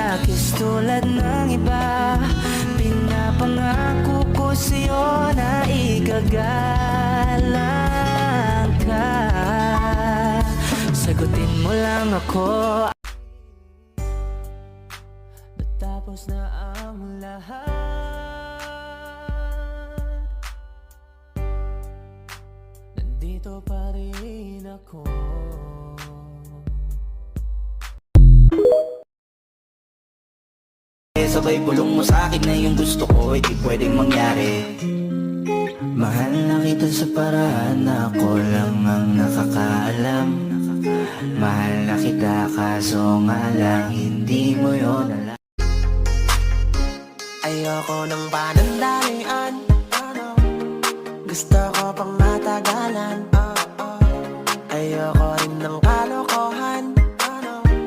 Kis tulad ng iba, pinapangako ko sa'yo na igagalang ka. Sagutin mo lang ako. Natapos na ang lahat, nandito pa rin ako. Sabay bulong mo sa'kin na yung gusto ko ay di pwedeng mangyari. Mahal na kita sa paraan na ako lang ang nakakaalam. Mahal na kita kaso nga lang hindi mo yun alam. Ayoko ng panandalian, gusto ko